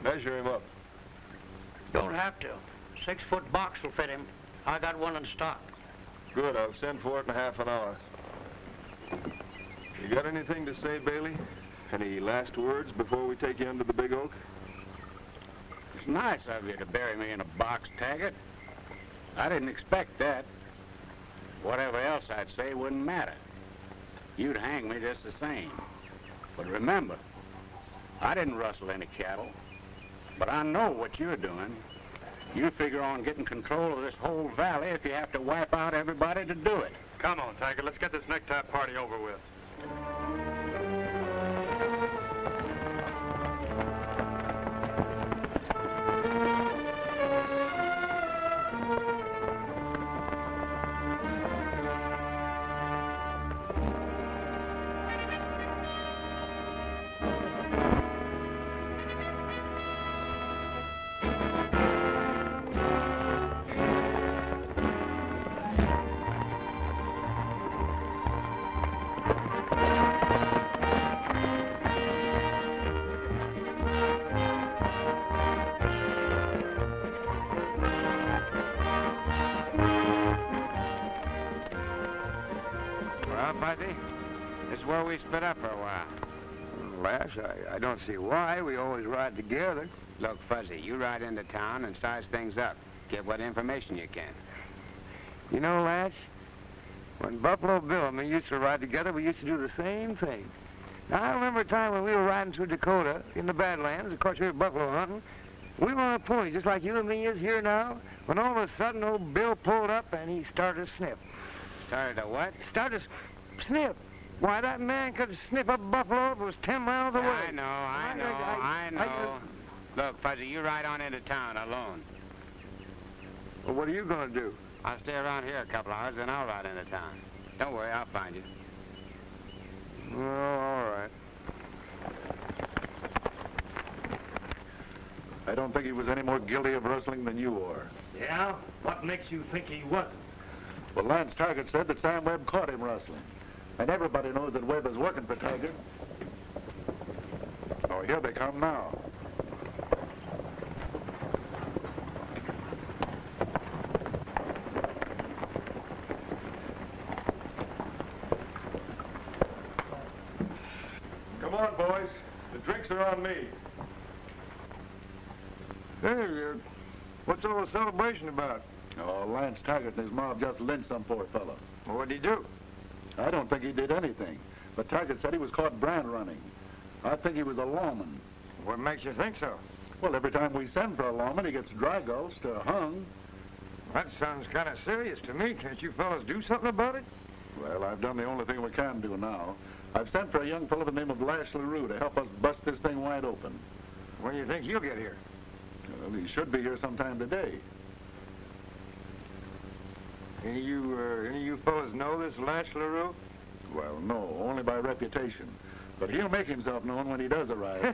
Measure him up. Don't have to. 6-foot box will fit him. I got one in stock. Good, I'll send for it in half an hour. You got anything to say, Bailey? Any last words before we take you under the big oak? It's nice of you to bury me in a box, Taggart. I didn't expect that. Whatever else I'd say wouldn't matter. You'd hang me just the same. But remember, I didn't rustle any cattle. But I know what you're doing. You figure on getting control of this whole valley if you have to wipe out everybody to do it. Come on, Taggart, let's get this necktie party over with. Fuzzy, this is where we split up for a while. Lash, I don't see why. We always ride together. Look, Fuzzy, you ride into town and size things up. Get what information you can. You know, Lash, when Buffalo Bill and me used to ride together, we used to do the same thing. Now, I remember a time when we were riding through Dakota in the Badlands. Of course, we were buffalo hunting. We were on a pony, just like you and me is here now, when all of a sudden old Bill pulled up and he started to sniff. Started to what? Started to sniff. Why, that man could sniff a buffalo if it was 10 miles away. I know. Look, Fuzzy, you ride on into town alone. Well, what are you going to do? I'll stay around here a couple hours, then I'll ride into town. Don't worry, I'll find you. Oh, all right. I don't think he was any more guilty of rustling than you are. Yeah? What makes you think he wasn't? Well, Lance Taggart said that Sam Webb caught him rustling. And everybody knows that Webb is working for Taggart. Oh, here they come now. Come on, boys. The drinks are on me. Hey, what's all the celebration about? Oh, Lance Taggart and his mob just lynched some poor fellow. Well, what'd he do? I don't think he did anything. But Taggart said he was caught brand running. I think he was a lawman. What makes you think so? Well, every time we send for a lawman, he gets dry gulched or hung. That sounds kind of serious to me. Can't you fellas do something about it? Well, I've done the only thing we can do now. I've sent for a young fellow by the name of Lash Larue to help us bust this thing wide open. When do you think he'll get here? Well, he should be here sometime today. Any of you fellas know this Lash Larue? Well, no, only by reputation. But he'll make himself known when he does arrive.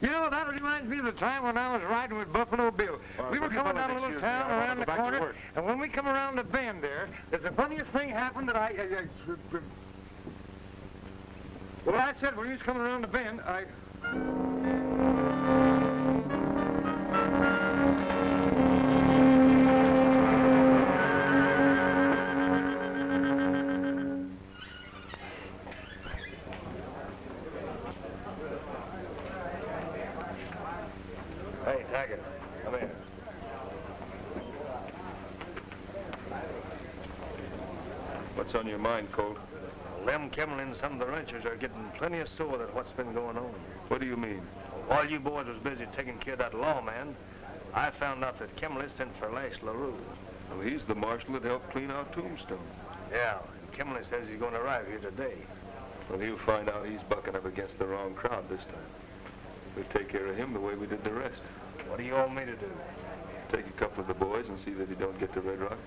You know, that reminds me of the time when I was riding with Buffalo Bill. We were coming down a little town around the corner, and when we come around the bend there's the funniest thing happened that well, I said when he was coming around the bend, Hey, Taggart, come here. What's on your mind, Colt? Lem Kimmel and some of the ranchers are getting plenty of sore at what's been going on. What do you mean? While you boys was busy taking care of that lawman, I found out that Kimmel sent for Lash Larue. Well, he's the marshal that helped clean out Tombstone. Yeah, and Kimmel says he's going to arrive here today. Well, he'll find out he's bucking up against the wrong crowd this time. We'll take care of him the way we did the rest. What do you want me to do? Take a couple of the boys and see that he don't get to Red Rock.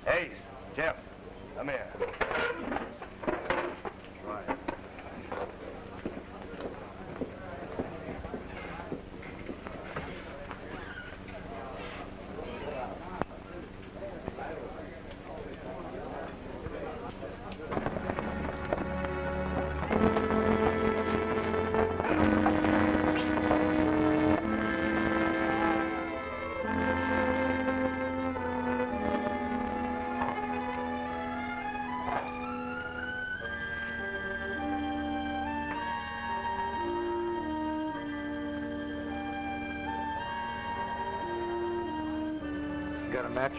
Ace, Jeff, come here. Right. Got a match?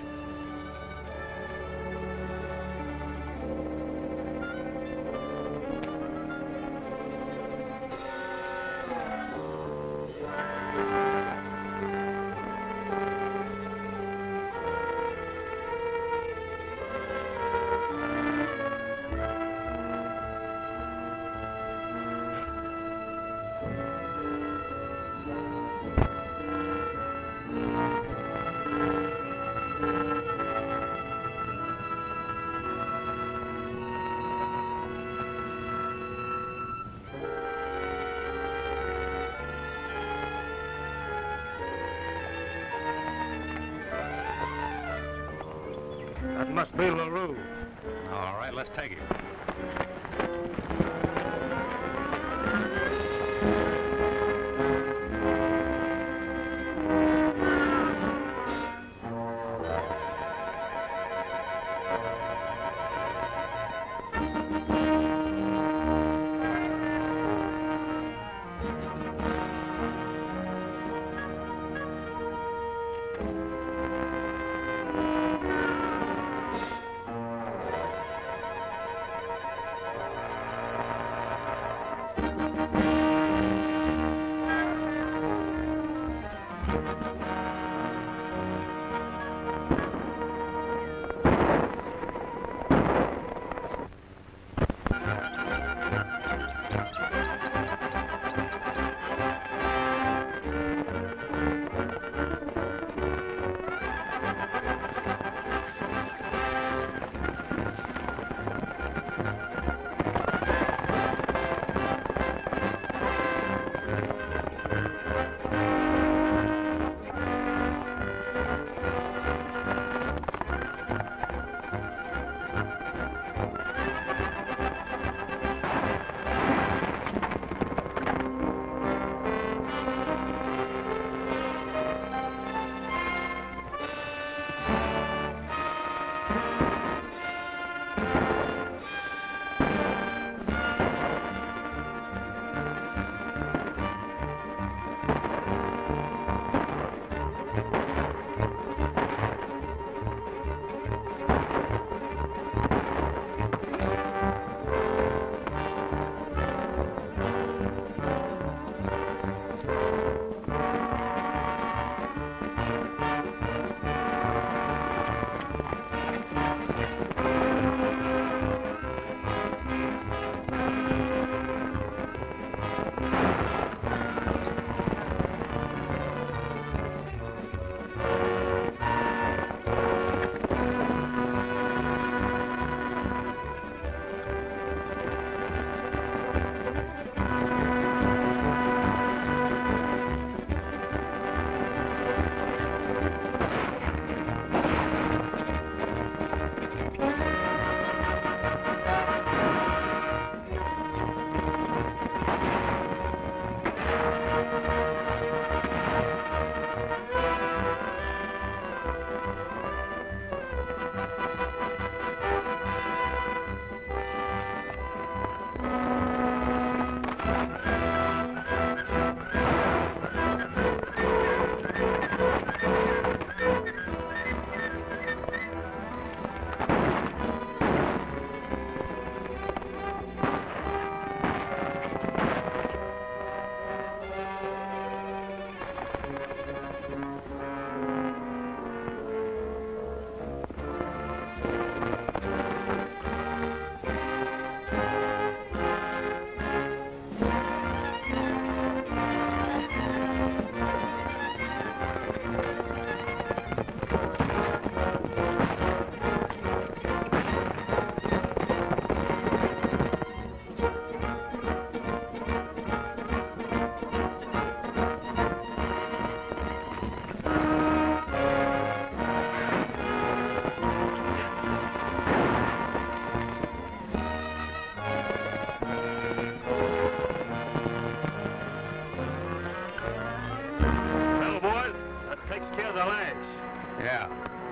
That must be Larue. All right, let's take him.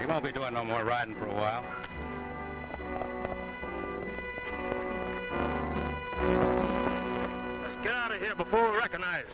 Won't be doing no more riding for a while. Let's get out of here before we're recognized.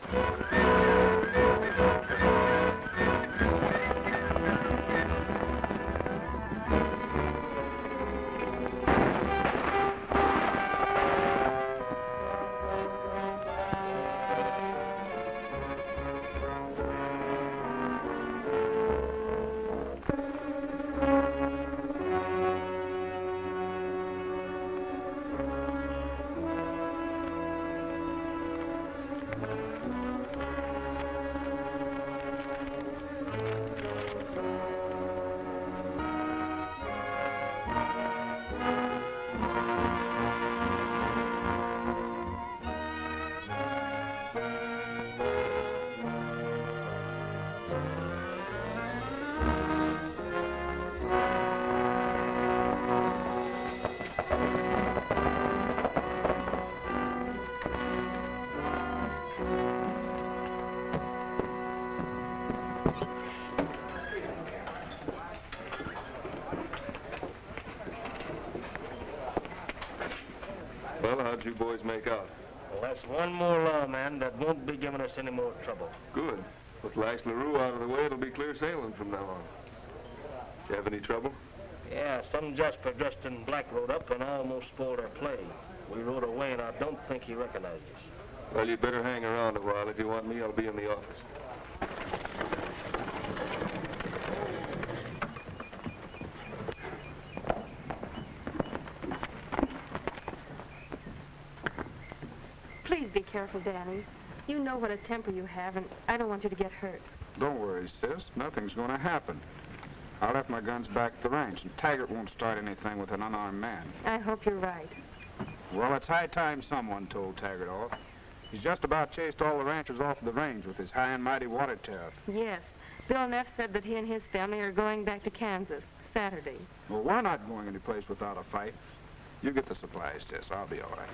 Well, how'd you boys make out? Well, that's one more lawman that won't be giving us any more trouble. Good. With Lash Larue out of the way, it'll be clear sailing from now on. You have any trouble? Yeah, some jasper dressed in black rode up and almost spoiled our play. We rode away, and I don't think he recognized us. Well, you better hang around a while. If you want me, I'll be in the office. Please be careful, Danny. You know what a temper you have, and I don't want you to get hurt. Don't worry, sis. Nothing's going to happen. I left my guns back at the ranch, and Taggart won't start anything with an unarmed man. I hope you're right. Well, it's high time someone told Taggart off. He's just about chased all the ranchers off the range with his high and mighty water tariff. Yes. Bill Neff said that he and his family are going back to Kansas Saturday. Well, we're not going anyplace without a fight. You get the supplies, sis. I'll be all right.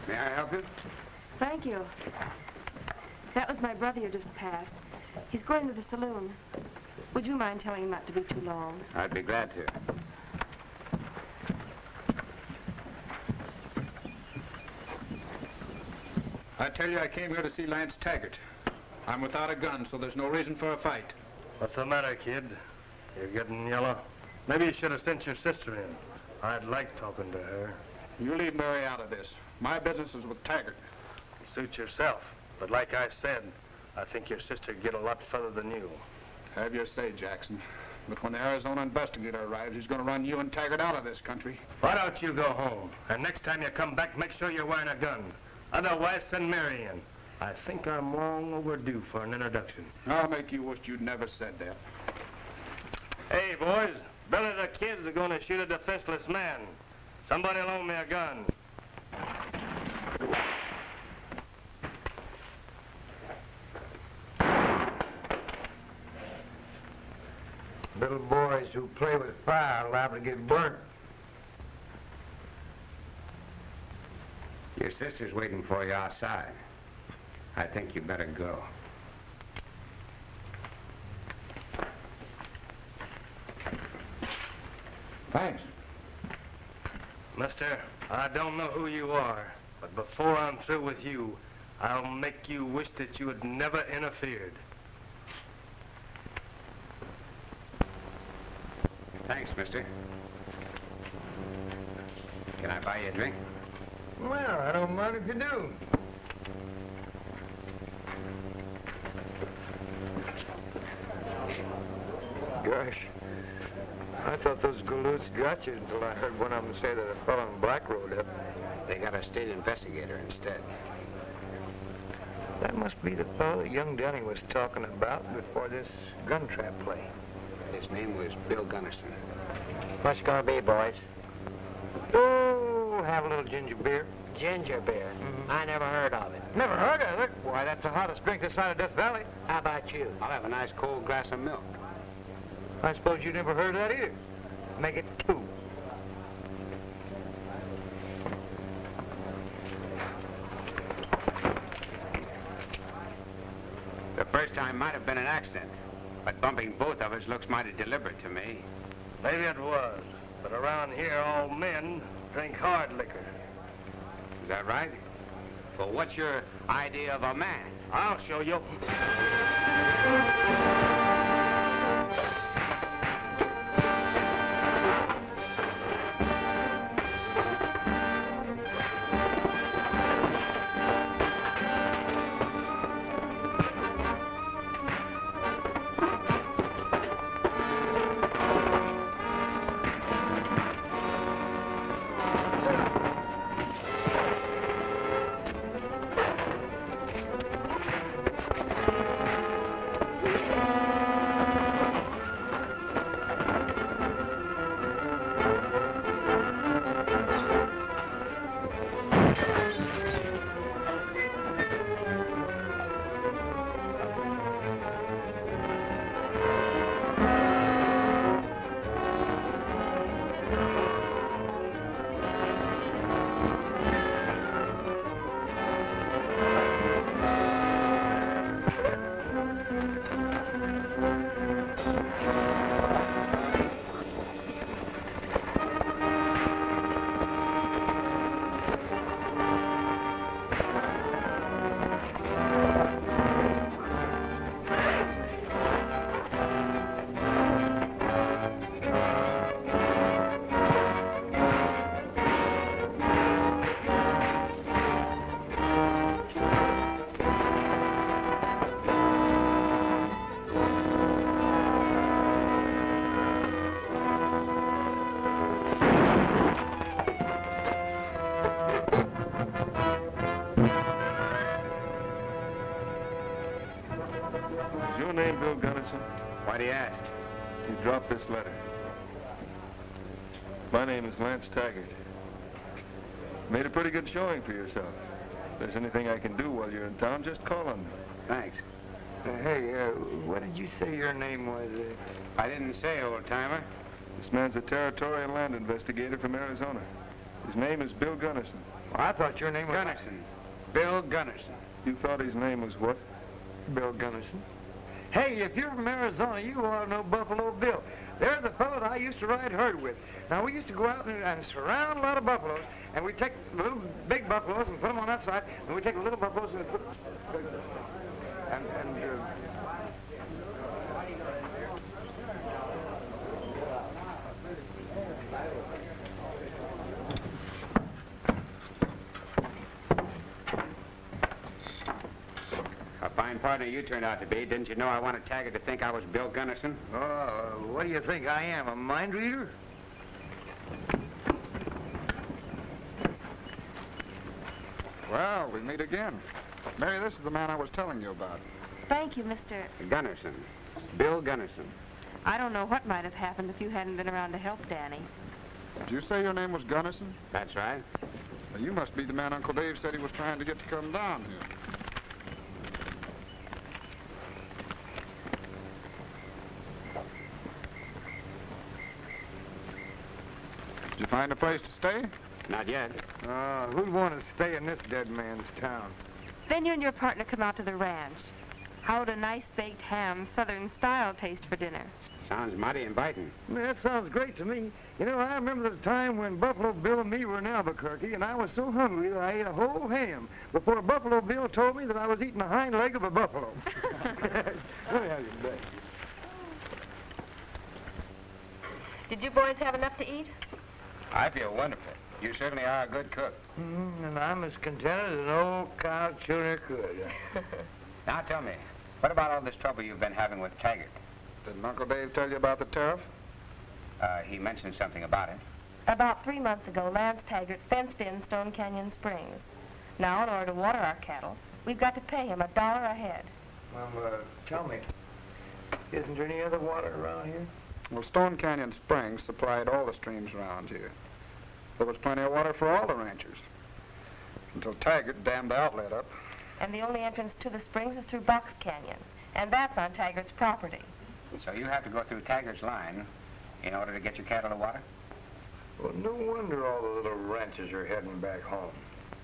May I help you? Thank you. That was my brother you just passed. He's going to the saloon. Would you mind telling him not to be too long? I'd be glad to. I tell you, I came here to see Lance Taggart. I'm without a gun, so there's no reason for a fight. What's the matter, kid? You're getting yellow. Maybe you should have sent your sister in. I'd like talking to her. You leave Mary out of this. My business is with Taggart. Suit yourself. But like I said, I think your sister'd get a lot further than you. Have your say, Jackson. But when the Arizona investigator arrives, he's going to run you and Taggart out of this country. Why don't you go home? And next time you come back, make sure you're wearing a gun. Otherwise, send Mary in. I think I'm long overdue for an introduction. I'll make you wish you'd never said that. Hey, boys. Billy the Kid's going to shoot a defenseless man. Somebody loan me a gun. Little boys who play with fire are liable to get burnt. Your sister's waiting for you outside. I think you better go. Thanks. Mister, I don't know who you are, but before I'm through with you, I'll make you wish that you had never interfered. Thanks, mister. Can I buy you a drink? Well, I don't mind if you do. Gosh, I thought those galoots got you until I heard one of them say that a fellow in black rode up. They got a state investigator instead. That must be the fellow that young Denny was talking about before this gun trap play. His name was Bill Gunnarsson. What's gonna be, boys? Oh, have a little ginger beer. Ginger beer. I never heard of it. Never heard of it? Why, that's the hottest drink this side of Death Valley. How about you? I'll have a nice cold glass of milk. I suppose you never heard of that either. Make it 2. The first time might have been an accident, but bumping both of us looks mighty deliberate to me. Maybe it was, but around here all men drink hard liquor. Is that right? Well, what's your idea of a man? I'll show you. he asked? You dropped this letter. My name is Lance Taggart. Made a pretty good showing for yourself. If there's anything I can do while you're in town, just call on me. Thanks. Hey, what did you say your name was? I didn't say, old-timer. This man's a territorial land investigator from Arizona. His name is Bill Gunnison. Well, I thought your name was... Gunnison. Bill Gunnison. You thought his name was what? Bill Gunnison. Hey, if you're from Arizona, you ought to know Buffalo Bill. There's a fellow that I used to ride herd with. Now, we used to go out and surround a lot of buffaloes, and we'd take the little big buffaloes and put them on that side, and we'd take the little buffaloes and put... A fine partner you turned out to be. Didn't you know I wanted Taggart to think I was Bill Gunnison? What do you think I am, a mind reader? Well, we meet again. Mary, this is the man I was telling you about. Thank you, Mr. Gunnison. Bill Gunnison. I don't know what might have happened if you hadn't been around to help Danny. Did you say your name was Gunnison? That's right. Well, you must be the man Uncle Dave said he was trying to get to come down here. Did you find a place to stay? Not yet. Who'd want to stay in this dead man's town? Then you and your partner come out to the ranch. How would a nice baked ham, southern style, taste for dinner? Sounds mighty inviting. That sounds great to me. You know, I remember the time when Buffalo Bill and me were in Albuquerque, and I was so hungry that I ate a whole ham before Buffalo Bill told me that I was eating a hind leg of a buffalo. Let me have your bag. Did you boys have enough to eat? I feel wonderful. You certainly are a good cook. And I'm as contented as an old cow tuner could. Now tell me, what about all this trouble you've been having with Taggart? Didn't Uncle Dave tell you about the tariff? He mentioned something about it. About 3 months ago, Lance Taggart fenced in Stone Canyon Springs. Now, in order to water our cattle, we've got to pay him $1 a head. Tell me, isn't there any other water around here? Well, Stone Canyon Springs supplied all the streams around here. There was plenty of water for all the ranchers. Until Taggart dammed the outlet up. And the only entrance to the springs is through Box Canyon, and that's on Taggart's property. So you have to go through Taggart's line in order to get your cattle to water? Well, no wonder all the little ranchers are heading back home.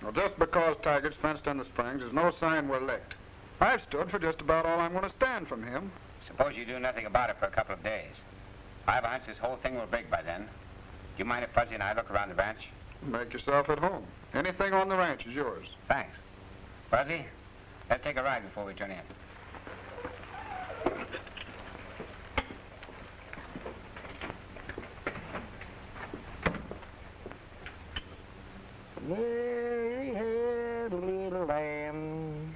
Well, just because Taggart's fenced in the springs is no sign we're licked. I've stood for just about all I'm going to stand from him. Suppose you do nothing about it for a couple of days. I have a hunch this whole thing will break by then. Do you mind if Fuzzy and I look around the ranch? Make yourself at home. Anything on the ranch is yours. Thanks. Fuzzy, let's take a ride before we turn in. Mary had a little lamb.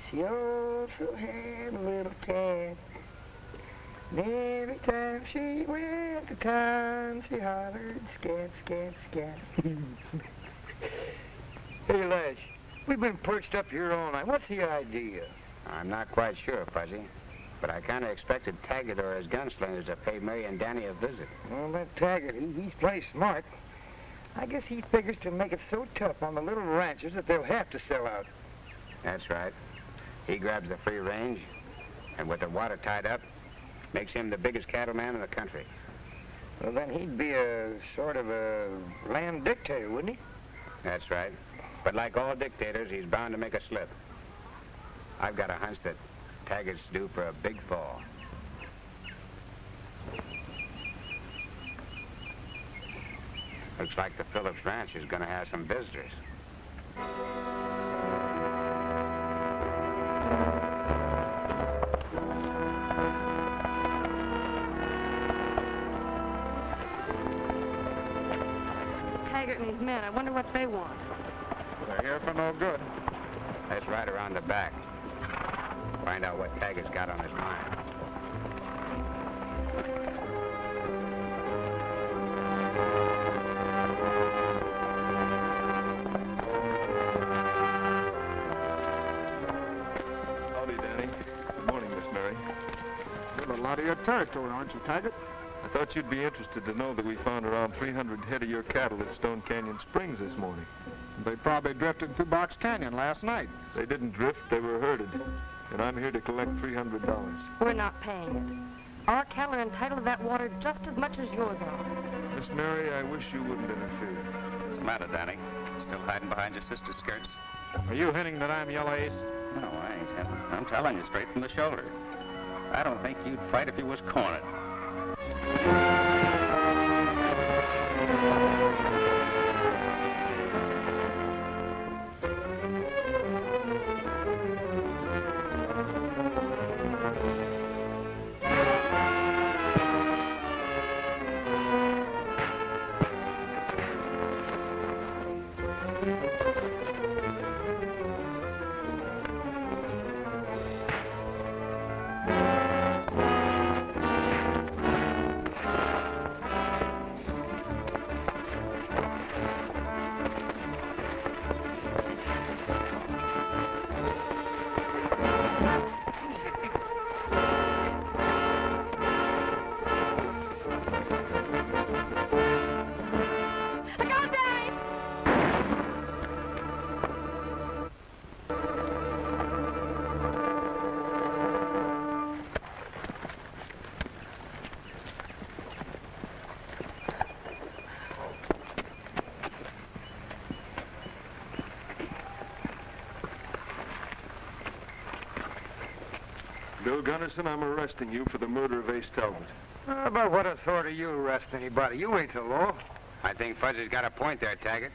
She also had a little calf. And every time she went to town, she hollered, scat, scat, scat. Hey, Lash, we've been perched up here all night. What's the idea? I'm not quite sure, Fuzzy, but I kind of expected Taggart or his gunslingers to pay Mary and Danny a visit. Well, that Taggart, he's pretty smart. I guess he figures to make it so tough on the little ranchers that they'll have to sell out. That's right. He grabs the free range, and with the water tied up, makes him the biggest cattleman in the country. Well, then he'd be a sort of a land dictator, wouldn't he? That's right. But like all dictators, he's bound to make a slip. I've got a hunch that Taggart's due for a big fall. Looks like the Phillips Ranch is going to have some visitors. Taggart and his men, I wonder what they want. They're here for no good. Let's ride around the back. Find out what Taggart's got on his mind. Howdy, Danny. Good morning, Miss Mary. Well, a lot of your territory, aren't you, Taggart? I thought you'd be interested to know that we found around 300 head of your cattle at Stone Canyon Springs this morning. They probably drifted through Box Canyon last night. They didn't drift, they were herded. And I'm here to collect $300. We're not paying it. Our cattle are entitled to that water just as much as yours are. Miss Mary, I wish you wouldn't interfere. What's the matter, Danny? Still hiding behind your sister's skirts? Are you hinting that I'm Yellow Ace? No, I ain't hinting. I'm telling you straight from the shoulder. I don't think you'd fight if you was cornered. Bill Gunderson, I'm arresting you for the murder of Ace Talbot. By what authority you arrest anybody? You ain't the law. I think Fuzzy's got a point there, Taggart.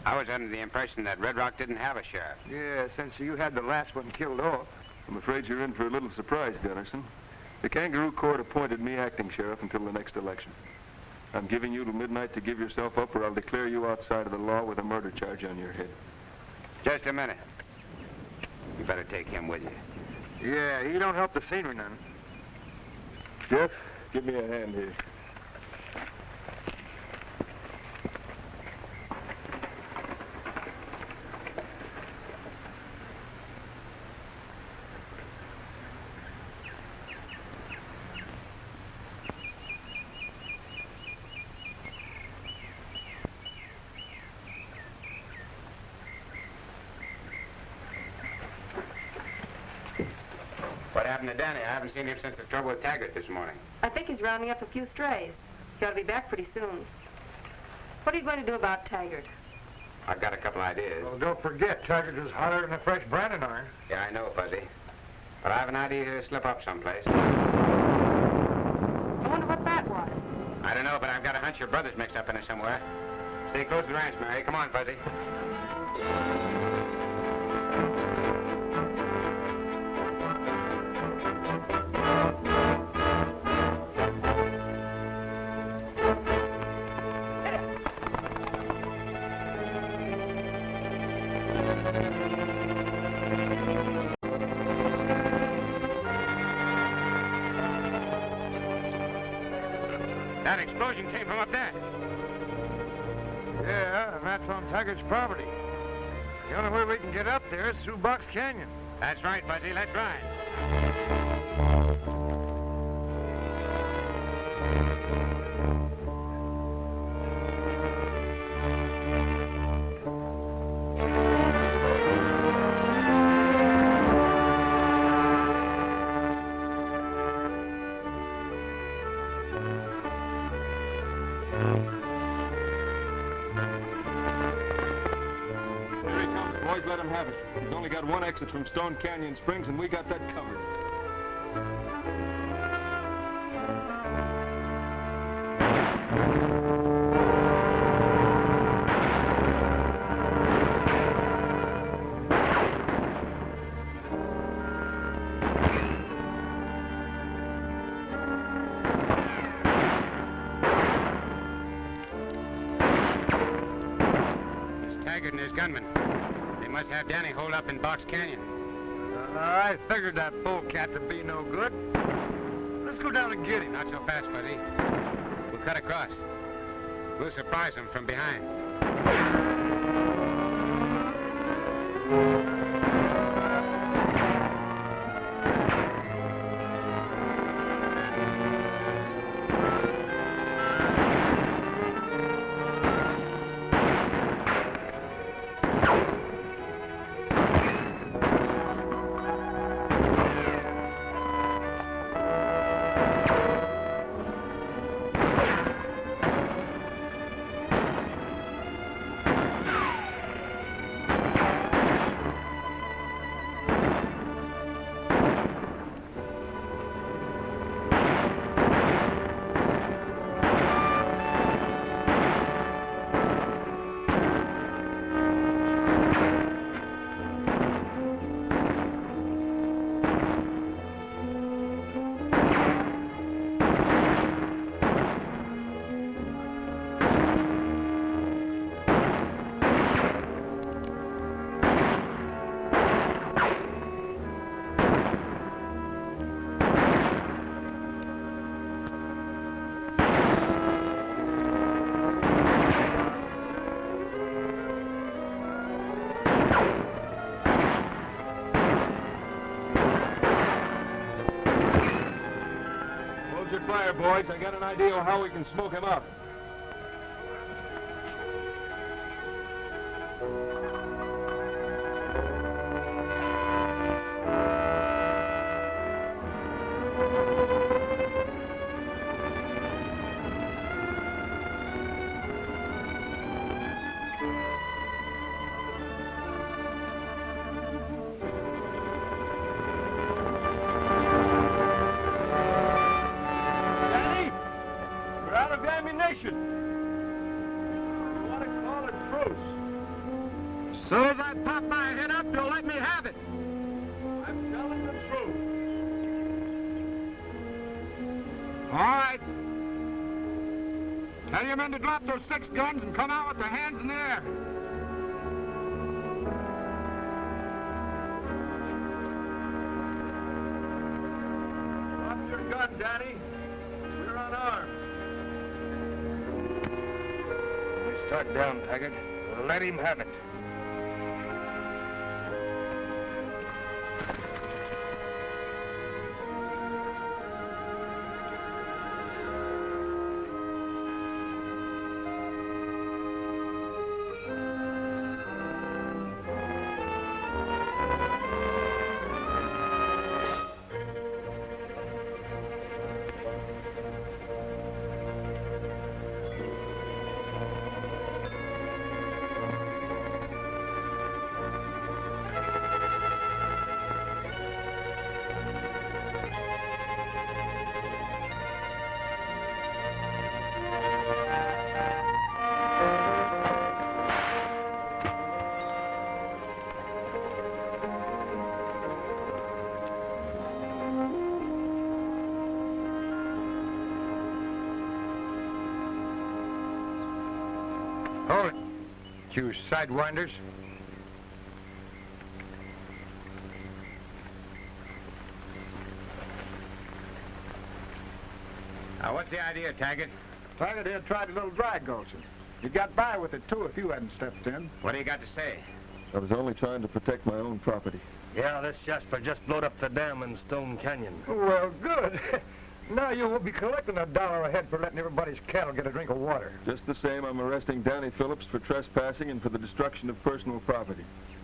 I was under the impression that Red Rock didn't have a sheriff. Yeah, since you had the last one killed off. I'm afraid you're in for a little surprise, Gunderson. The Kangaroo Court appointed me acting sheriff until the next election. I'm giving you till midnight to give yourself up, or I'll declare you outside of the law with a murder charge on your head. Just a minute. You better take him with you. Yeah, he don't help the scenery none. Jeff, give me a hand here. What happened to Danny? I haven't seen him since the trouble with Taggart this morning. I think he's rounding up a few strays. He ought to be back pretty soon. What are you going to do about Taggart? I've got a couple ideas. Well, don't forget, Taggart is hotter than a fresh branding iron. Yeah, I know, Fuzzy. But I have an idea to slip up someplace. I wonder what that was. I don't know, but I've got a hunch your brother's mixed up in it somewhere. Stay close to the ranch, Mary. Come on, Fuzzy. That explosion came from up there. Yeah, and that's on Taggart's property. The only way we can get up there is through Box Canyon. That's right, Fuzzy. Let's ride. Let him have it. He's only got one exit from Stone Canyon Springs, and we got that covered. It's Taggart and his gunman. They must have Danny holed up in Box Canyon. I figured that polecat to be no good. Let's go down and get him. Not so fast, Fuzzy. We'll cut across. We'll surprise them from behind. boys. I got an idea of how we can smoke him up. As soon as I pop my head up, you'll let me have it. I'm telling the truth. All right. Tell your men to drop those 6 guns and come out with their hands in the air. Drop your gun, Danny. We're unarmed. You start down, Taggart. Let him have it. Hold it. You sidewinders. Now, what's the idea, Taggart? Taggart here tried a little dry gulching. You got by with it, too, if you hadn't stepped in. What do you got to say? I was only trying to protect my own property. Yeah, this Jasper just blowed up the dam in Stone Canyon. Well, good. Now you will be collecting $1 a head for letting everybody's cattle get a drink of water. Just the same, I'm arresting Danny Phillips for trespassing and for the destruction of personal property.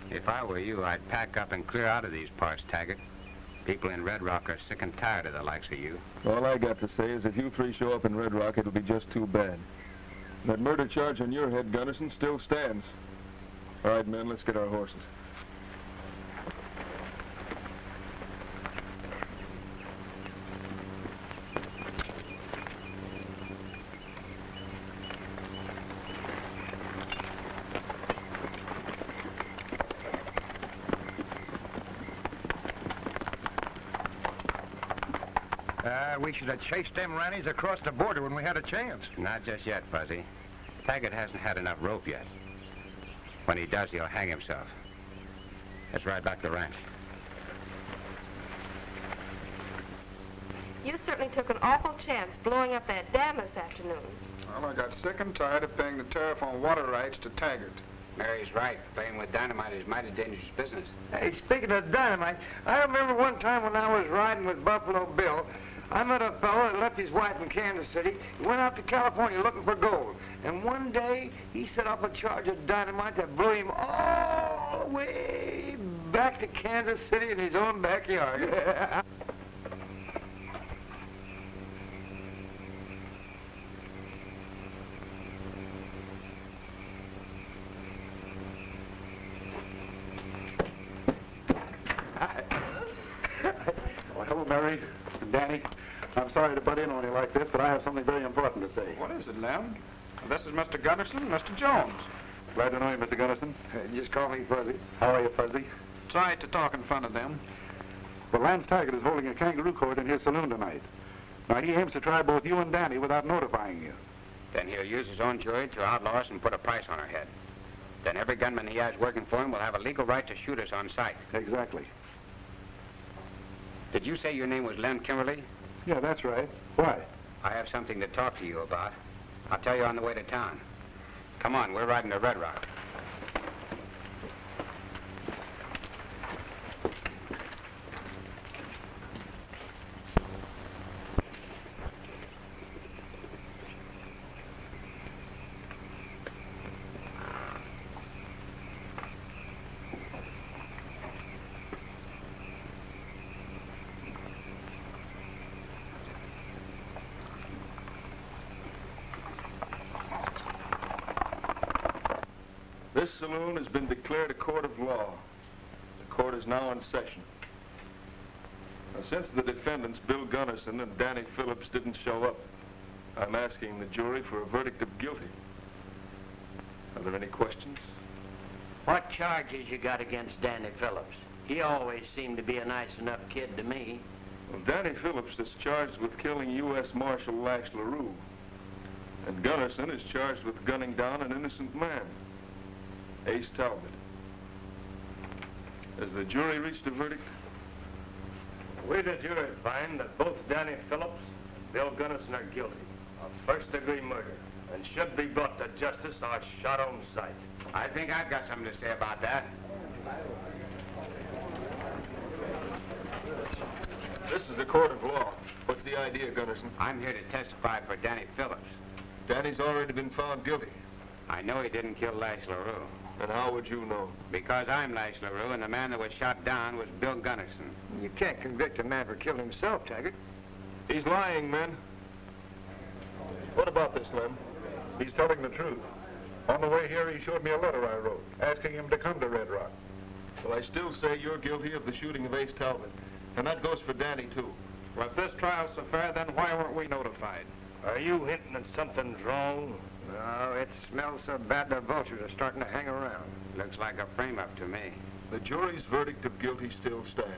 If I were you, I'd pack up and clear out of these parts, Taggart. People in Red Rock are sick and tired of the likes of you. All I got to say is if you 3 show up in Red Rock, it'll be just too bad. That murder charge on your head, Gunderson, still stands. All right, men, let's get our horses. We should have chased them Rannies across the border when we had a chance. Not just yet, Fuzzy. Taggart hasn't had enough rope yet. When he does, he'll hang himself. Let's ride back to the ranch. You certainly took an awful chance blowing up that dam this afternoon. Well, I got sick and tired of paying the tariff on water rights to Taggart. Mary's right. Playing with dynamite is mighty dangerous business. Hey, speaking of dynamite, I remember one time when I was riding with Buffalo Bill, I met a fellow that left his wife in Kansas City. He went out to California looking for gold. And one day, he set off a charge of dynamite that blew him all the way back to Kansas City in his own backyard. Well, hello, Mary and Danny. I'm sorry to butt in on you like this, but I have something very important to say. What is it, Lem? This is Mr. Gunderson, Mr. Jones. Glad to know you, Mr. Gunnison. Just call me Fuzzy. How are you, Fuzzy? It's all right to talk in front of them. Well, Lance Taggart is holding a kangaroo court in his saloon tonight. Now, he aims to try both you and Danny without notifying you. Then he'll use his own jury to outlaw us and put a price on our head. Then every gunman he has working for him will have a legal right to shoot us on sight. Exactly. Did you say your name was Lem Kimberly? Yeah, that's right. Why? I have something to talk to you about. I'll tell you on the way to town. Come on, we're riding to Red Rock. This saloon has been declared a court of law. The court is now in session. Now, since the defendants, Bill Gunnarsson and Danny Phillips, didn't show up, I'm asking the jury for a verdict of guilty. Are there any questions? What charges you got against Danny Phillips? He always seemed to be a nice enough kid to me. Well, Danny Phillips is charged with killing U.S. Marshal Lash Larue. And Gunnarsson is charged with gunning down an innocent man, Ace Talbot. Has the jury reached a verdict? We, the jury, find that both Danny Phillips and Bill Gunnarsson are guilty of first-degree murder and should be brought to justice or shot on sight. I think I've got something to say about that. This is a court of law. What's the idea, Gunnarsson? I'm here to testify for Danny Phillips. Danny's already been found guilty. I know he didn't kill Lash Larue. And how would you know? Because I'm Lash Larue, and the man that was shot down was Bill Gunnarsson. You can't convict a man for killing himself, Taggart. He's lying, men. What about this, Lem? He's telling the truth. On the way here, he showed me a letter I wrote, asking him to come to Red Rock. Well, I still say you're guilty of the shooting of Ace Talbot. And that goes for Danny, too. Well, if this trial's so fair, then why weren't we notified? Are you hinting that something's wrong? No, it smells so bad the vultures are starting to hang around. Looks like a frame-up to me. The jury's verdict of guilty still stands.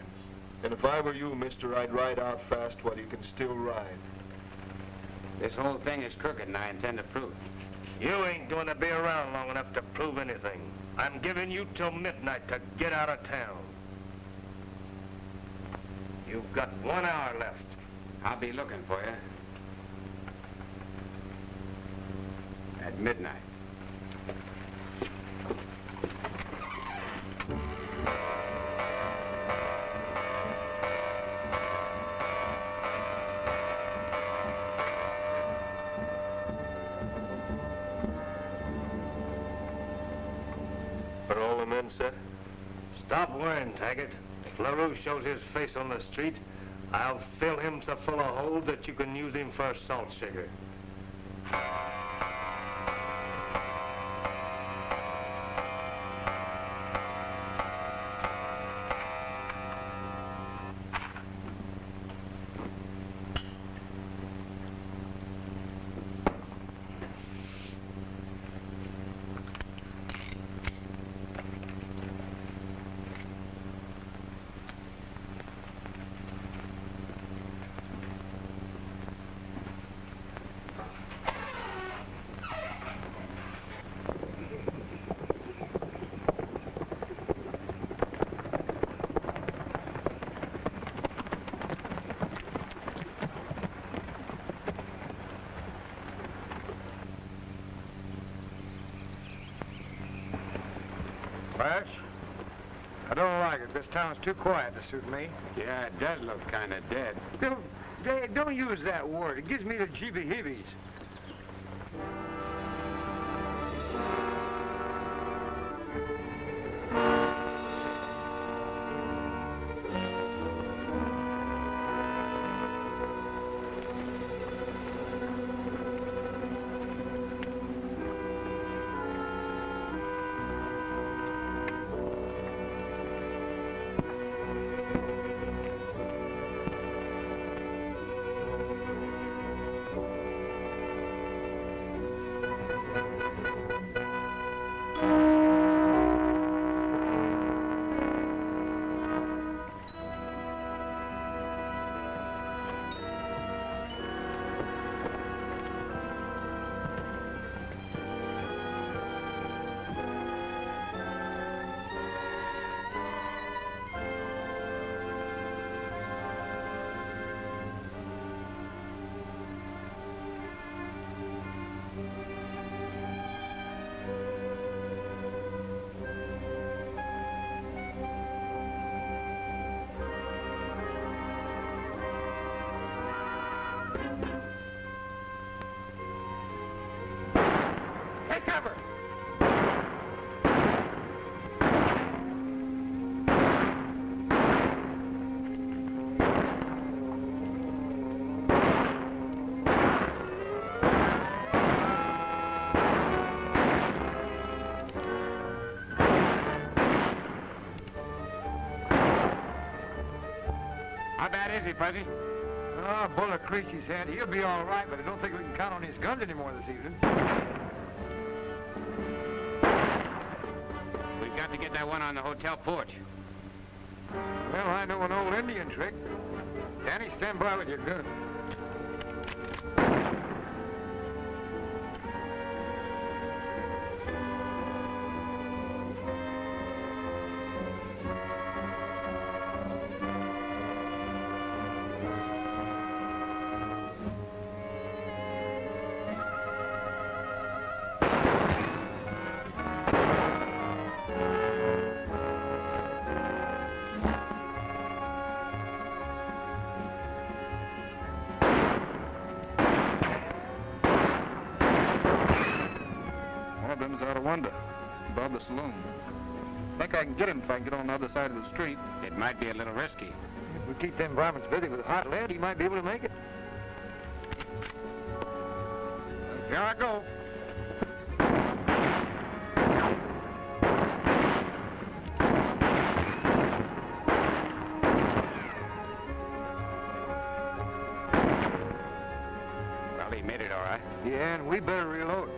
And if I were you, mister, I'd ride out fast while you can still ride. This whole thing is crooked, and I intend to prove it. You ain't going to be around long enough to prove anything. I'm giving you till midnight to get out of town. You've got 1 hour left. I'll be looking for you. At midnight. Are all the men set? Stop worrying, Taggart. If LaRue shows his face on the street, I'll fill him so full of holes that you can use him for a salt shaker. Lash, I don't like it. This town's too quiet to suit me. Yeah, it does look kind of dead. Don't use that word. It gives me the jeebie-heebies. he, Fuzzy? Oh, Buller Creasy said he'll be all right, but I don't think we can count on his guns anymore this evening. We've got to get that one on the hotel porch. Well, I know an old Indian trick. Danny, stand by with your gun. One of them's out of window, above the saloon. Think I can get him if I can get on the other side of the street. It might be a little risky. If we keep them varmints busy with hot lead, he might be able to make it. Here I go. Well, he made it all right. Yeah, and we better reload.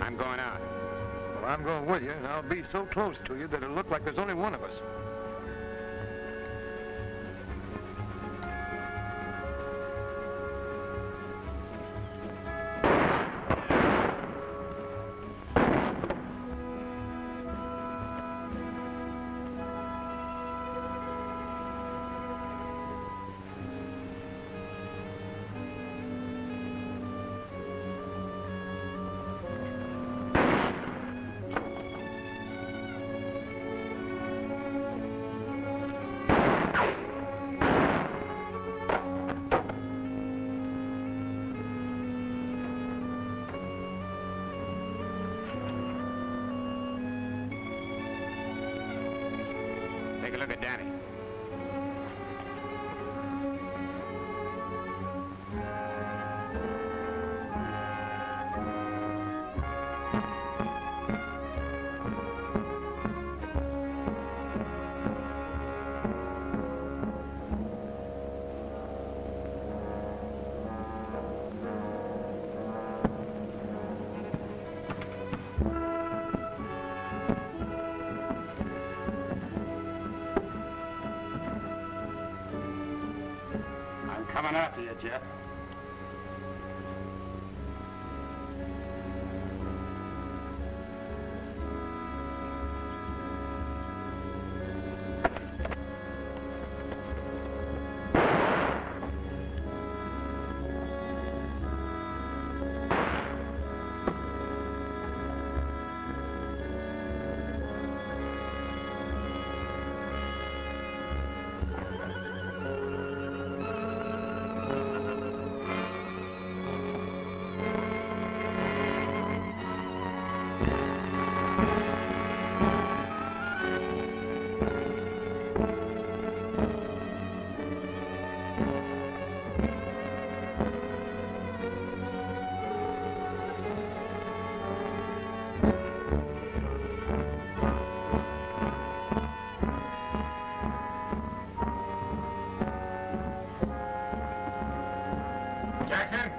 I'm going out. Well, I'm going with you, and I'll be so close to you that it'll look like there's only one of us. Take a look at Danny. I'm coming after you, Jeff. Jackson?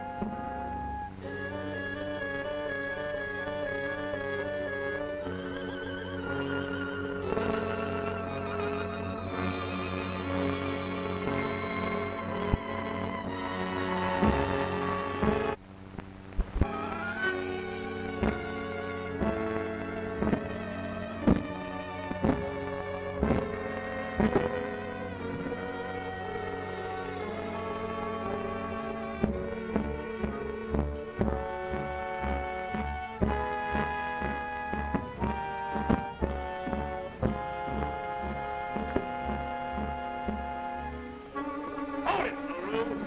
Hold it, Larue.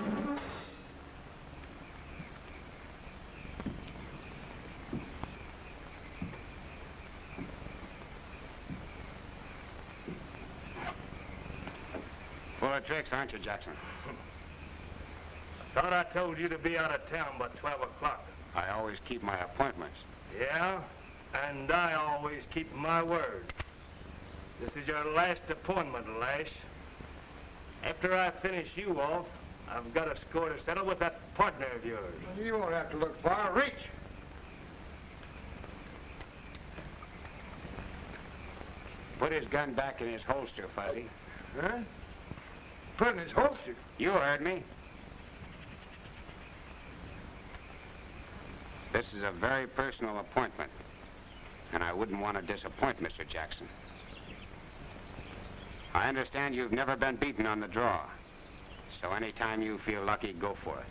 Full of tricks, aren't you, Jackson? Thought I told you to be out of town by 12 o'clock. I always keep my appointments. Yeah, and I always keep my word. This is your last appointment, Lash. After I finish you off, I've got a score to settle with that partner of yours. You won't have to look far. Reach. Put his gun back in his holster, Fuzzy. Huh? Put in his holster. You heard me. This is a very personal appointment, and I wouldn't want to disappoint Mr. Jackson. I understand you've never been beaten on the draw, so anytime you feel lucky, go for it.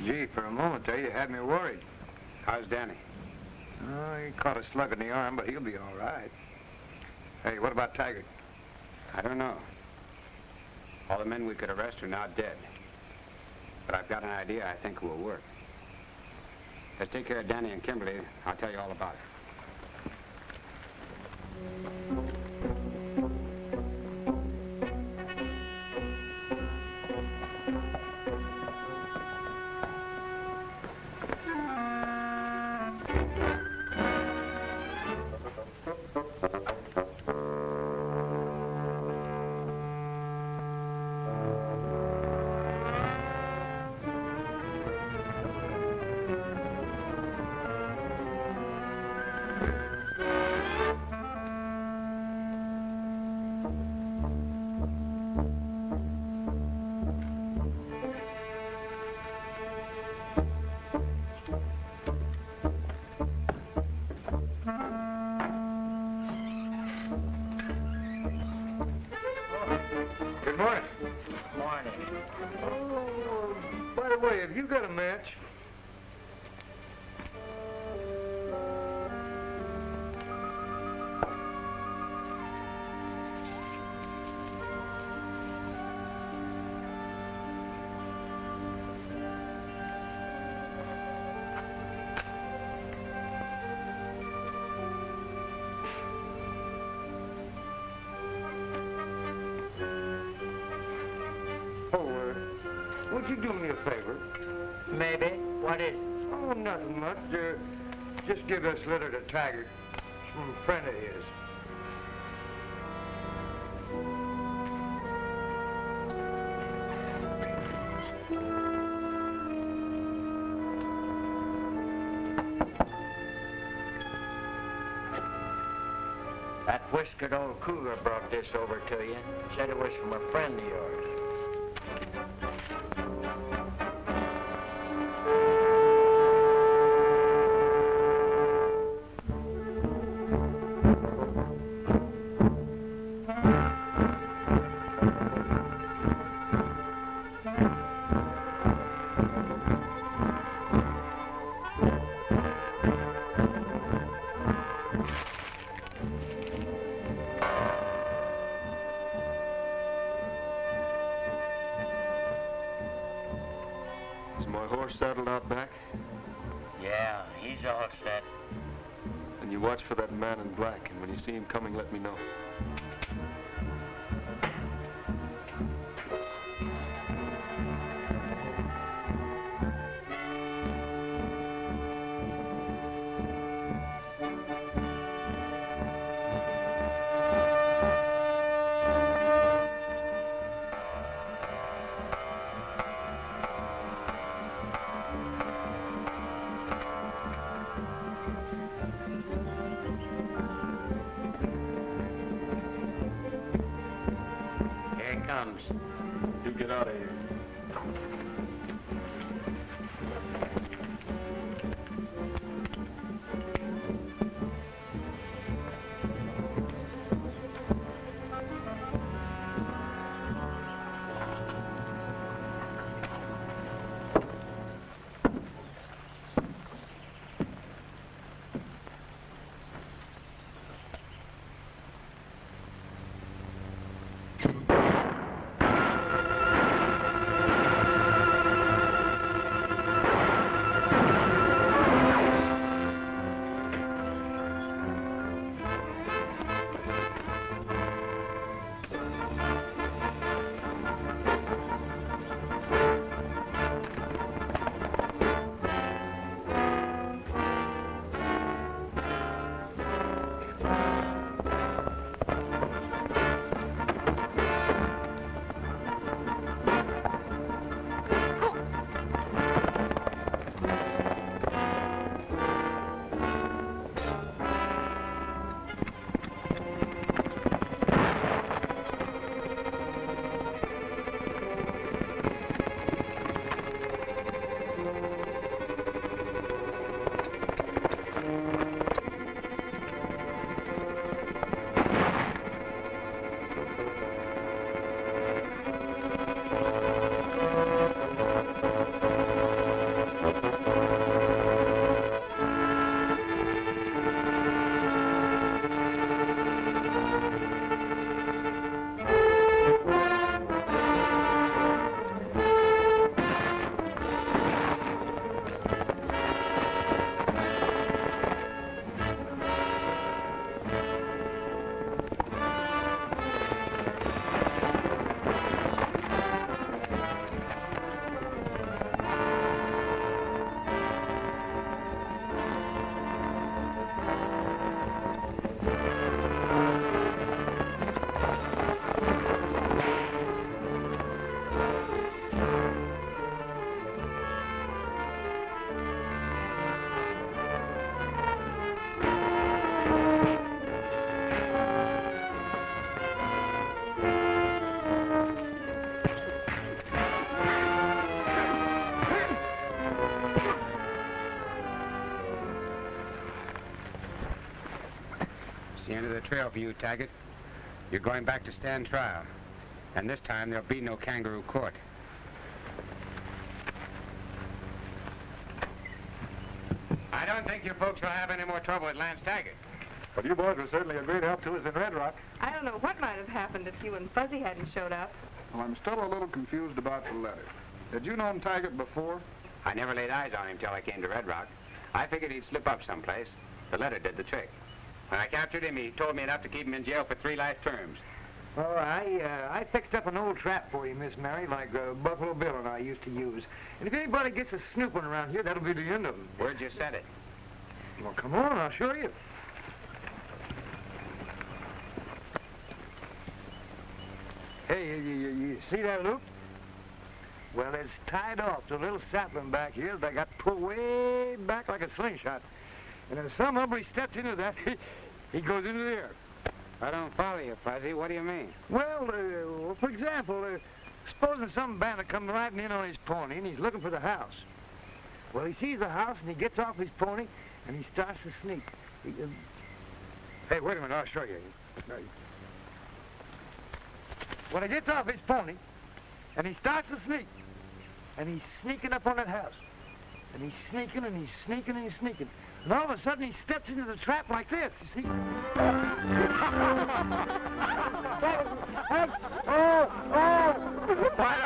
Gee, for a moment there, you had me worried. How's Danny? Oh, he caught a slug in the arm, but he'll be all right. Hey, what about Taggart? I don't know. All the men we could arrest are now dead. But I've got an idea I think will work. Let's take care of Danny and Kimberly. I'll tell you all about it. Good morning. Morning. Oh, by the way, have you got a match? Would you do me a favor? Maybe. What is it? Oh, nothing much. Just give this letter to Taggart. It's from a friend of his. That whiskered old cougar brought this over to you. Said it was from a friend of yours. Is my horse saddled out back? Yeah, he's all set. And you watch for that man in black, and when you see him coming, let me know. Here he comes. You get out of here. trail for you, Taggart. You're going back to stand trial. And this time there'll be no kangaroo court. I don't think you folks will have any more trouble with Lance Taggart. But you boys were certainly a great help to us in Red Rock. I don't know what might have happened if you and Fuzzy hadn't showed up. Well, I'm still a little confused about the letter. Had you known Taggart before? I never laid eyes on him till I came to Red Rock. I figured he'd slip up someplace. The letter did the trick. When I captured him, he told me enough to keep him in jail for 3 life terms. Oh, I fixed up an old trap for you, Miss Mary, like Buffalo Bill and I used to use. And if anybody gets a snooping around here, that'll be the end of them. Where'd you set it? Well, come on, I'll show you. Hey, you see that loop? Well, it's tied off to a little sapling back here that I got pulled way back like a slingshot. And if some hombre steps into that, he goes into the air. I don't follow you, Fuzzy. What do you mean? Well, for example, supposing some bandit comes riding in on his pony and he's looking for the house. Well, he sees the house and he gets off his pony and he starts to sneak. Hey, wait a minute, I'll show you. When he gets off his pony and he starts to sneak, and he's sneaking up on that house, and he's sneaking and he's sneaking and he's sneaking. And all of a sudden, he steps into the trap like this, you see? Oh! Why